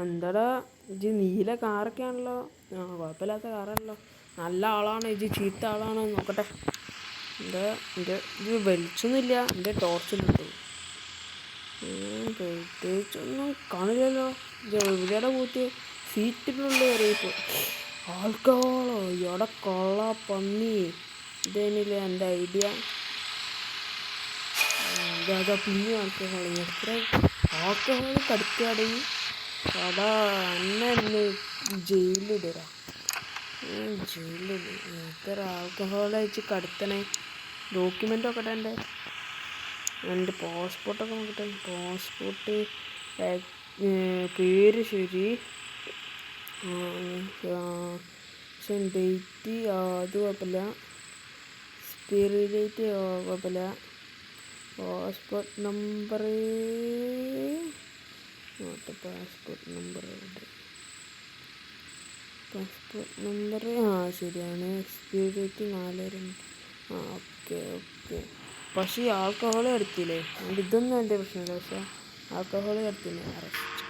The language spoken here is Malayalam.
എന്താടാ ഇജ് നീല കാറൊക്കെയാണല്ലോ. കുഴപ്പമില്ലാത്ത കാറാണല്ലോ. നല്ല ആളാണ് ഇജ്, ചീത്ത ആളാണ് നോക്കട്ടെ. എന്താ ഇത് വലിച്ചൊന്നുമില്ല, എൻ്റെ ടോർച്ചിലിട്ടു. പ്രത്യേകിച്ചൊന്നും കാണില്ലല്ലോ. ഇത് എവിടെയുടെ കൂട്ടി സീറ്റിനുള്ളിൽ കയറിയപ്പോൾ ആൾക്കാളോ ഇവിടെ കൊള്ള പന്നി. ഇതേനില്ലേ എൻ്റെ ഐഡിയ. ഇതാ പിന്നെ ആൾക്കാൾ എത്ര ആൾക്കാൾ കടുക്കാടി. അടാ എന്നെ ജയിലിലിടാ. ജയിലിൽ എത്ര ആൽക്കഹോൾ അയച്ച് കടത്തണേ. ഡോക്യുമെൻ്റ് നോക്കട്ടെ. എൻ്റെ പാസ്പോർട്ടൊക്കെ നോക്കട്ടെ. പാസ്പോർട്ട് പേര് ശരി, പക്ഷെ ഡേറ്റ് അത് കുഴപ്പമില്ല. എക്സ്പയറി ഡേറ്റ് കുഴപ്പമില്ല. പാസ്പോർട്ട് നമ്പർ ശരിയാണ്. Expiry date 4/2. ഓക്കെ. പക്ഷേ ഈ ആൽക്കഹോൾ എടുത്തില്ലേ, ഇതൊന്നും എൻ്റെ പ്രശ്നമില്ല. പക്ഷേ ആൽക്കഹോൾ എടുത്തില്ലേ അറസ്റ്റ്.